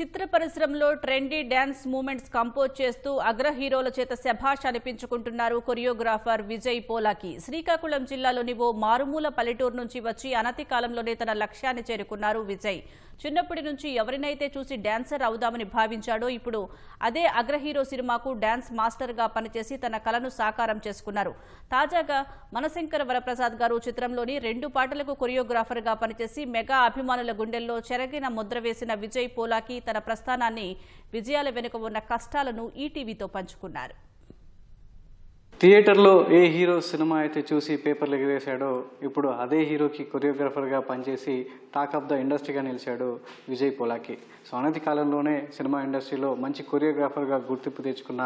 చిత్ర పరిశ్రమలో trendy dance moments compose చేస్తూ అగ్ర హీరోల చేత శభాష్ అనిపించుకుంటున్నారు కొరియోగ్రాఫర్ విజయ్ పోలాకి. శ్రీకాకుళం జిల్లాలోని ఓ మారుమూల పల్లెటూరు నుంచి వచ్చి అనతి కాలంలోనే తన లక్ష్యాన్ని చేరుకున్నారు విజయ్. చిన్నప్పటి నుంచి ఎవరినైతే చూసి డాన్సర్ అవుదామని భావించాడో ఇప్పుడు అదే అగ్ర హీరో సినిమాకు డాన్స్ మాస్టర్ గా పనిచేసి తన కలను సాకారం చేసుకున్నారు. తాజాగా మనశంకర వరప్రసాద్ గారు చిత్రంలోని 2 పాటలకు కొరియోగ్రాఫర్ గా పనిచేసి మెగా అభిమానుల గుండెల్లో చెరగిన ముద్ర వేసిన విజయ్ పోలాకి తన ప్రస్థానాన్ని, విజయాల వెనుక ఉన్న కష్టాలను ఈటీవీతో పంచుకున్నారు. థియేటర్లో ఏ హీరో సినిమా అయితే చూసి పేపర్లు ఎగిరేశాడో ఇప్పుడు అదే హీరోకి కొరియోగ్రాఫర్గా పనిచేసి టాక్ ఆఫ్ ద ఇండస్ట్రీగా నిలిచాడు విజయ్ పోలాకి. సో అనతి కాలంలోనే సినిమా ఇండస్ట్రీలో మంచి కొరియోగ్రాఫర్గా గుర్తింపు తెచ్చుకున్న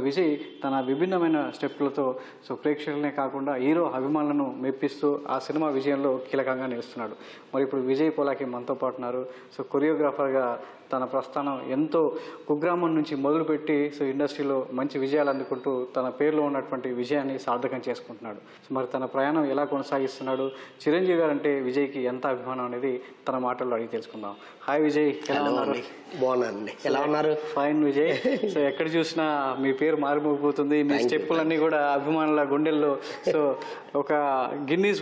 విజయ్ తన విభిన్నమైన స్టెప్పులతో ప్రేక్షకులనే కాకుండా హీరో అభిమానులను మెప్పిస్తూ ఆ సినిమా విజయంలో కీలకంగా నిలుస్తున్నాడు. మరి ఇప్పుడు విజయ్ పోలాకి మనతో పాటు ఉన్నారు. కొరియోగ్రాఫర్గా తన ప్రస్థానం ఎంతో కుగ్రామం నుంచి మొదలుపెట్టి ఇండస్ట్రీలో మంచి విజయాలు అందుకుంటూ తన పేరులో ఉన్నటువంటి విజయాన్ని సార్థకం చేసుకుంటున్నాడు. మరి తన ప్రయాణం ఎలా కొనసాగిస్తున్నాడు, చిరంజీవి గారు అంటే విజయ్కి ఎంత అభిమానం అనేది తన మాటల్లో అడిగి తెలుసుకుందాం. హాయ్ విజయ్, ఎలా ఉన్నారు? బాగున్నానండి. ఎలా ఉన్నారు? ఫైన్ విజయ్. ఎక్కడ చూసినా మీ పేరు మారిమోగిపోతుంది. మీ స్టెప్పులన్నీ కూడా అభిమానుల గుండెల్లో ఒక Guinness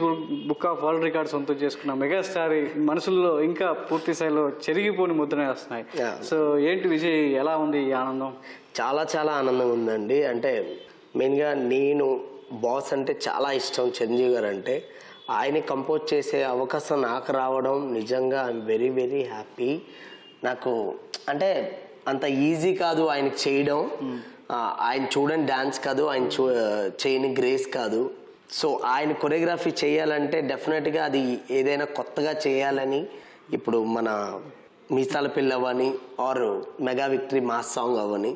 book of world record సొంతం చేసుకున్న మెగాస్టార్ మనసుల్లో ఇంకా పూర్తి స్థాయిలో చెరిగిపోని ముద్రనే వస్తున్నాయి. ఏంటి విజయ్, ఎలా ఉంది ఈ ఆనందం? చాలా చాలా ఆనందంగా ఉందండి. అంటే మెయిన్గా నేను బాస్ అంటే చాలా ఇష్టం. చిరంజీవి గారు అంటే ఆయన కంపోజ్ చేసే అవకాశం నాకు రావడం నిజంగా ఐఎమ్ వెరీ వెరీ హ్యాపీ. నాకు అంటే అంత ఈజీ కాదు ఆయనకి చేయడం. ఆయన చూడని డాన్స్ కాదు, ఆయన చేయని గ్రేస్ కాదు. సో ఆయన కొరియోగ్రఫీ చేయాలంటే డెఫినెట్గా అది ఏదైనా కొత్తగా చేయాలని, ఇప్పుడు మన మీసాల పిల్ల అవని or mega victory mass song అవని,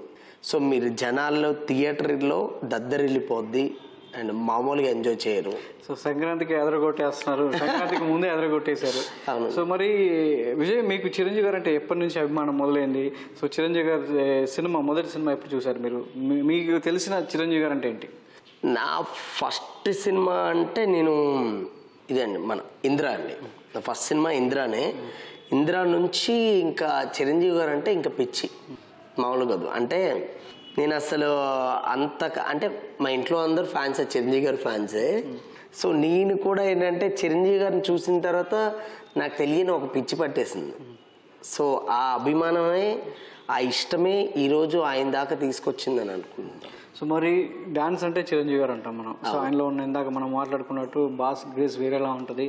సో మీరు జనాల్లో థియేటర్లో దద్దరిల్లిపోద్ది అండ్ మామూలుగా ఎంజాయ్ చేయరు. సంక్రాంతికి ఎదరగొట్టేస్తున్నారు, సంక్రాంతికి ముందే ఎదరగొట్టేశారు. మరి విజయ్, మీకు చిరంజీవి గారు అంటే ఎప్పటి నుంచి అభిమానం మొదలైంది? చిరంజీవి గారి సినిమా, మొదటి సినిమా ఎప్పుడు చూసారు మీరు? మీకు తెలిసిన చిరంజీవి గారు అంటే ఏంటి? నా ఫస్ట్ సినిమా అంటే నేను ఇదండి, మన ఇందిరా అండి. నా ఫస్ట్ సినిమా ఇందిరానే. ఇందిరా నుంచి ఇంకా చిరంజీవి గారు అంటే ఇంకా పిచ్చి మామూలు కాదు. అంటే నేను అసలు అంటే మా ఇంట్లో అందరు ఫ్యాన్సే, చిరంజీవి గారు ఫ్యాన్సే. సో నేను కూడా ఏంటంటే చిరంజీవి గారిని చూసిన తర్వాత నాకు తెలియని ఒక పిచ్చి పట్టేసింది. సో ఆ అభిమానమే, ఆ ఇష్టమే ఈరోజు ఆయన దాకా తీసుకొచ్చిందని అనుకుంటున్నాను. మరి డాన్స్ అంటే చిరంజీవి గారు అంటాం మనం. ఆయనలో ఉన్న ఇందాక మనం మాట్లాడుకున్నట్టు బాస్ గ్రేస్ వేరేలా ఉంటుంది.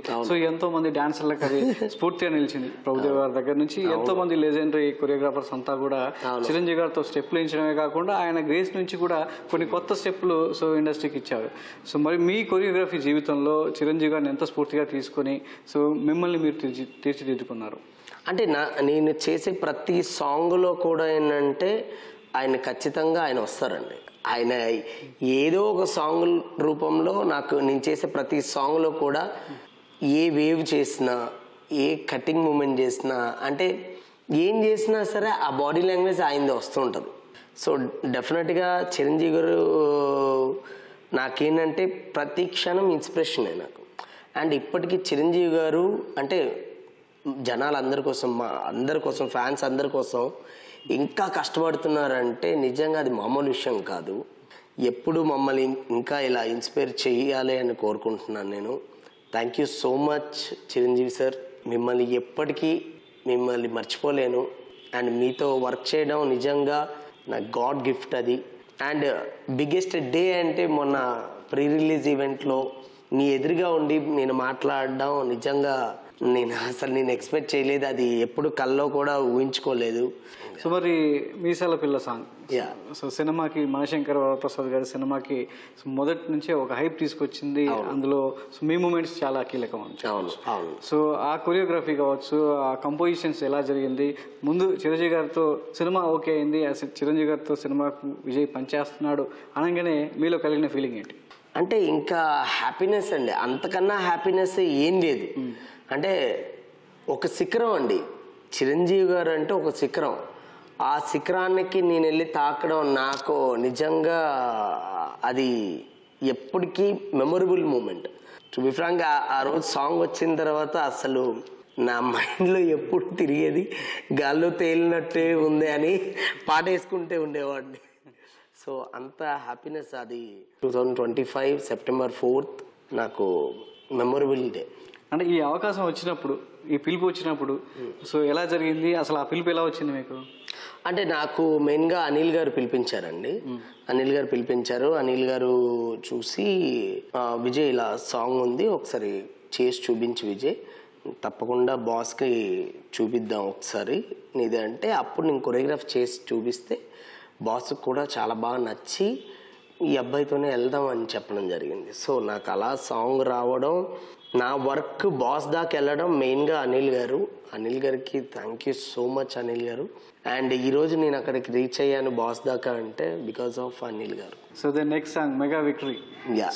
ఎంతో మంది డాన్సర్లకు అది స్ఫూర్తిగా నిలిచింది. ప్రభుదేవ్ గారి దగ్గర నుంచి ఎంతో మంది లెజెండరీ కొరియోగ్రాఫర్స్ అంతా కూడా చిరంజీవి గారితో స్టెప్లు ఇచ్చడమే కాకుండా ఆయన గ్రేస్ నుంచి కూడా కొన్ని కొత్త స్టెప్లు ఇండస్ట్రీకి ఇచ్చారు. మరి మీ కొరియోగ్రఫీ జీవితంలో చిరంజీవి గారిని ఎంత స్ఫూర్తిగా తీసుకొని మిమ్మల్ని మీరు తీర్చిదిద్దుకున్నారు? అంటే నేను చేసే ప్రతి సాంగ్లో కూడా ఏంటంటే ఆయన ఖచ్చితంగా ఆయన వస్తారండి. ఆయన ఏదో ఒక సాంగ్ రూపంలో నేను చేసే ప్రతి సాంగ్లో కూడా ఏ వేవ్ చేసినా, ఏ కటింగ్ మూమెంట్ చేసినా, అంటే ఏం చేసినా సరే ఆ బాడీ లాంగ్వేజ్ ఆయనది వస్తుంటుంది. సో డెఫినెట్గా చిరంజీవి గారు నాకేంటంటే ప్రతి క్షణం ఇన్స్పిరేషనే నాకు. అండ్ ఇప్పటికీ చిరంజీవి గారు అంటే జనాలందరి కోసం, మా అందరి కోసం, ఫ్యాన్స్ అందరి కోసం ఇంకా కష్టపడుతున్నారంటే నిజంగా అది మామూలు విషయం కాదు. ఎప్పుడు మమ్మల్ని ఇంకా ఇలా ఇన్స్పైర్ చేయాలి అని కోరుకుంటున్నాను నేను. Thank you so much Chiranjeevi sir. మిమ్మల్ని ఎప్పటికీ మర్చిపోలేను. అండ్ మీతో వర్క్ చేయడం నిజంగా నా గాడ్ గిఫ్ట్ అది. అండ్ బిగ్గెస్ట్ డే అంటే మొన్న ప్రీ రిలీజ్ ఈవెంట్లో మీ ఎదురుగా ఉండి నేను మాట్లాడడం నిజంగా నేను ఎక్స్పెక్ట్ చేయలేదు. అది ఎప్పుడు కల్లో కూడా ఊహించుకోలేదు. మరి మీసాల పిల్ల సాంగ్ సినిమాకి, మనశంకర వరప్రసాద్ గారి సినిమాకి మొదటి నుంచే ఒక హైప్ తీసుకొచ్చింది. అందులో మీ మూమెంట్స్ చాలా కీలకం. ఆ కొరియోగ్రఫీ కావచ్చు, ఆ కంపోజిషన్స్ ఎలా జరిగింది? ముందు చిరంజీవి గారితో సినిమా ఓకే అయింది, చిరంజీవి గారితో సినిమాకు విజయ్ పనిచేస్తున్నాడు అనగానే మీలో కలిగిన ఫీలింగ్ ఏంటి? అంటే ఇంకా హ్యాపీనెస్ అండి, అంతకన్నా హ్యాపీనెస్ ఏం లేదు. అంటే ఒక శిఖరం అండి, చిరంజీవి గారు అంటే ఒక శిఖరం. ఆ శిఖరానికి నేను వెళ్ళి తాకడం నాకు నిజంగా అది ఎప్పటికీ memorable moment. To be frank, ఆ రోజు సాంగ్ వచ్చిన తర్వాత అసలు నా మైండ్లో ఎప్పుడు తిరిగేది గాల్లో తేలినట్టే ఉంది అని పాట వేసుకుంటే ఉండేవాడిని. సో అంత హ్యాపీనెస్ అది 2025 September 4th నాకు మెమొరబుల్ డే. అంటే ఈ అవకాశం వచ్చినప్పుడు, ఈ పిలుపు వచ్చినప్పుడు సో ఎలా జరిగింది, అసలు ఆ పిలుపు ఎలా వచ్చింది మీకు? అంటే నాకు మెయిన్గా అనిల్ గారు పిలిపించారండి. అనిల్ గారు పిలిపించారు. అనిల్ గారు చూసి విజయ్ ఇలా సాంగ్ ఉంది, ఒకసారి చేసి చూపించి విజయ్, తప్పకుండా బాస్కి చూపిద్దాం ఒకసారి నీదే అంటే, అప్పుడు నేను కొరియోగ్రాఫ్ చేసి చూపిస్తే బాస్కి కూడా చాలా బాగా నచ్చి ఈ అబ్బాయితోనే వెళ్దాం అని చెప్పడం జరిగింది. సో నాకు అలా సాంగ్ రావడం, నా వర్క్ బాస్ దాకా వెళ్ళడం మెయిన్గా అనిల్ గారు. అనిల్ గారికి thank you so much Anil గారు. అండ్ ఈరోజు నేను అక్కడికి రీచ్ అయ్యాను బాస్ దాకా అంటే బికాస్ ఆఫ్ అనిల్ గారు. So the next song mega victory.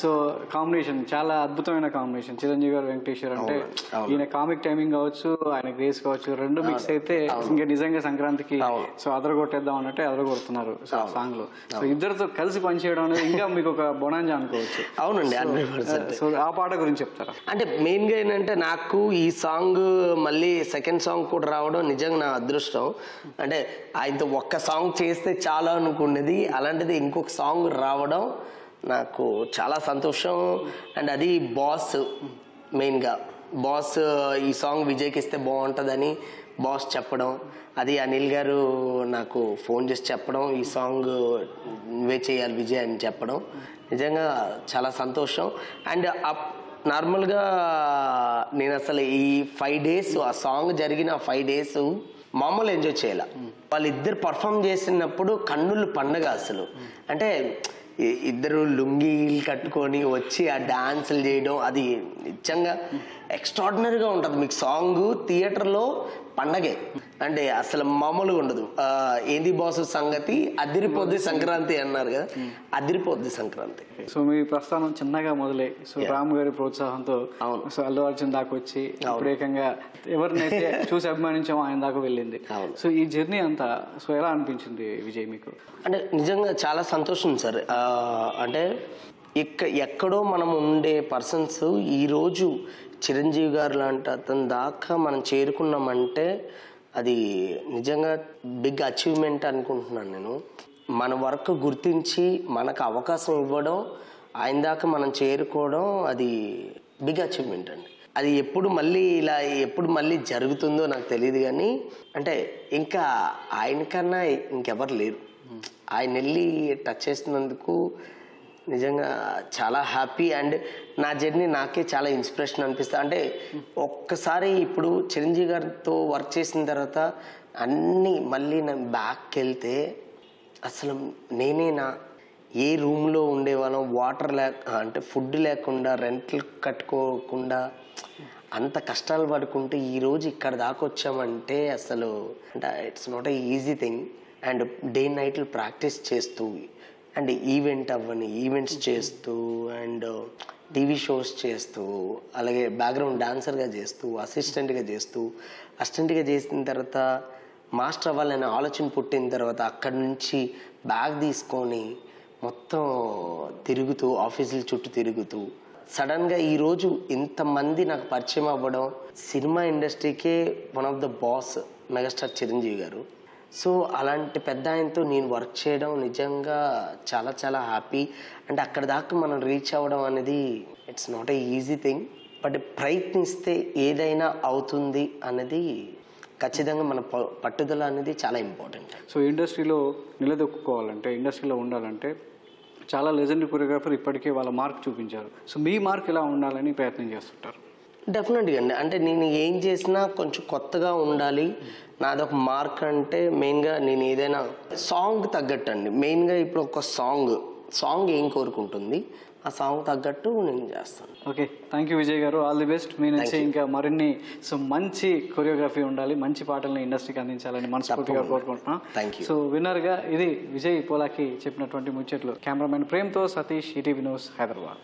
So combination చాలా అద్భుతమైన కాంబినేషన్, చిరంజీవి గారు వెంకటేశ్వర్ అంటే ఈయన కామిక్ టైమింగ్ కావచ్చు, ఆయన గ్రేస్ కావచ్చు, రెండు మిక్స్ అయితే ఇంకా నిజంగా సంక్రాంతికి సో అదరగొట్టేద్దాం అన్నట్టే అదరగొడుతున్నారు సాంగ్ లో. సో ఇద్దరితో కలిసి పనిచేయడం అనేది ఇంకా మీకు ఒక బొనాంజా అనుకోవచ్చు. అవునండి 100%. సో ఆ పాట గురించి చెప్తారా? అంటే మెయిన్గా ఏంటంటే నాకు ఈ సాంగ్ మళ్ళీ సెకండ్ సాంగ్ కూడా రావడం నిజంగా నా అదృష్టం. అంటే ఆయనతో ఒక్క సాంగ్ చేస్తే చాలా అనుకునేది, అలాంటిది ఇంకొక సాంగ్ రావడం నాకు చాలా సంతోషం. అండ్ అది బాస్ మెయిన్గా బాస్ ఈ సాంగ్ విజయ్కి ఇస్తే బాగుంటుందని బాస్ చెప్పడం, అది అనిల్ గారు నాకు ఫోన్ చేసి చెప్పడం, ఈ సాంగ్ నువ్వే చేయాలి విజయ్ అని చెప్పడం నిజంగా చాలా సంతోషం. అండ్ నార్మల్గా నేను అసలు ఈ 5 days ఆ సాంగ్ జరిగిన 5 days మామూలు ఎంజాయ్ చేయాల. వాళ్ళిద్దరు పర్ఫామ్ చేసినప్పుడు కన్నులు పండగ అసలు. అంటే ఇద్దరు లుంగీలు కట్టుకొని వచ్చి ఆ డాన్సులు చేయడం అది నిజంగా ఎక్స్ట్రాడినరీగా ఉంటుంది. మీకు సాంగ్ థియేటర్లో పండగే అంటే అసలు మామూలుగా ఉండదు. ఏంది బాసు సంగతి అదిరిపోద్ది సంక్రాంతి అన్నారు కదా, అదిరిపోద్ది సంక్రాంతి. సో మీ ప్రస్థానం చిన్నగా మొదలై సో రామ్ గారి ప్రోత్సాహంతో సో అల్లు అర్జున్ దాకా వచ్చి ఇప్పుడు ఏకంగా ఎవరినైతే చూసి అభిమానించామో ఆయన దాకా వెళ్ళింది. సో ఈ జర్నీ అంతా సో ఎలా అనిపించింది విజయ్ మీకు? అంటే నిజంగా చాలా సంతోషం సార్. అంటే ఎక్కడో మనం ఉండే పర్సన్స్ ఈరోజు చిరంజీవి గారు లాంటి అతని దాకా మనం చేరుకున్నామంటే అది నిజంగా బిగ్ అచీవ్మెంట్ అనుకుంటున్నాను నేను. మన వర్క్ గుర్తించి మనకు అవకాశం ఇవ్వడం, ఆయన దాకా మనం చేరుకోవడం అది బిగ్ అచీవ్మెంట్ అండి. అది ఎప్పుడు మళ్ళీ జరుగుతుందో నాకు తెలియదు, కానీ అంటే ఇంకా ఆయనకన్నా ఇంకెవరు లేరు. ఆయన వెళ్ళి టచ్ చేసినందుకు నిజంగా చాలా హ్యాపీ. అండ్ నా జర్నీ నాకే చాలా ఇన్స్పిరేషన్ అనిపిస్తుంది. అంటే ఒక్కసారి ఇప్పుడు చిరంజీవి గారితో వర్క్ చేసిన తర్వాత అన్నీ మళ్ళీ నేను బ్యాక్కి వెళ్తే అసలు నేనేనా ఏ రూమ్లో ఉండేవాళ్ళం, వాటర్ అంటే ఫుడ్ లేకుండా, రెంట్లు కట్టుకోకుండా అంత కష్టాలు పడుకుంటే ఈరోజు ఇక్కడ దాకా వచ్చామంటే అసలు అంటే it's not a easy thing. And day నైట్లు ప్రాక్టీస్ చేస్తూ అండ్ ఈవెంట్స్ చేస్తూ అండ్ టీవీ షోస్ చేస్తూ, అలాగే బ్యాక్గ్రౌండ్ డాన్సర్గా చేస్తూ, అసిస్టెంట్గా చేసిన తర్వాత మాస్టర్ అవ్వాలనే ఆలోచన పుట్టిన తర్వాత అక్కడి నుంచి బ్యాగ్ తీసుకొని మొత్తం తిరుగుతూ ఆఫీసుల చుట్టూ తిరుగుతూ సడన్గా ఈరోజు ఇంతమంది నాకు పరిచయం అవ్వడం, సినిమా ఇండస్ట్రీకే one of the boss megastar Chiranjeevi garu. So అలాంటి పెద్ద ఆయనతో నేను వర్క్ చేయడం నిజంగా చాలా చాలా హ్యాపీ. అండ్ అక్కడ దాకా మనం రీచ్ అవ్వడం అనేది it's not a easy thing, but ప్రయత్నిస్తే ఏదైనా అవుతుంది అనేది ఖచ్చితంగా మన పట్టుదల అనేది చాలా ఇంపార్టెంట్. సో ఇండస్ట్రీలో నిలదొక్కుకోవాలంటే, ఇండస్ట్రీలో ఉండాలంటే చాలా లెజెండరీ కొరియోగ్రాఫర్ ఇప్పటికే వాళ్ళ మార్క్ చూపించారు. సో మీ మార్క్ ఎలా ఉండాలని ప్రయత్నం చేస్తుంటారు? డెఫినెట్గా అండి. అంటే నేను ఏం చేసినా కొంచెం కొత్తగా ఉండాలి. నాదొక మార్క్ అంటే మెయిన్గా నేను ఏదైనా సాంగ్ తగ్గట్టు అండి. మెయిన్గా ఇప్పుడు ఒక సాంగ్ ఏం కోరుకుంటుంది ఆ సాంగ్ తగ్గట్టు నేను చేస్తాను. ఓకే, థ్యాంక్ యూ విజయ్ గారు, ఆల్ ది బెస్ట్. మీ నుంచి ఇంకా మరిన్ని సో మంచి కొరియోగ్రఫీ ఉండాలి, మంచి పాటల్ని ఇండస్ట్రీకి అందించాలని మనస్ఫూర్తిగా కోరుకుంటున్నాం. సో విన్నర్గా ఇది విజయ్ పోలాకి చెప్పినటువంటి ముచ్చట్లు. కెమెరామెన్ ప్రేమ్తో సతీష్, ఈటీవీ న్యూస్, హైదరాబాద్.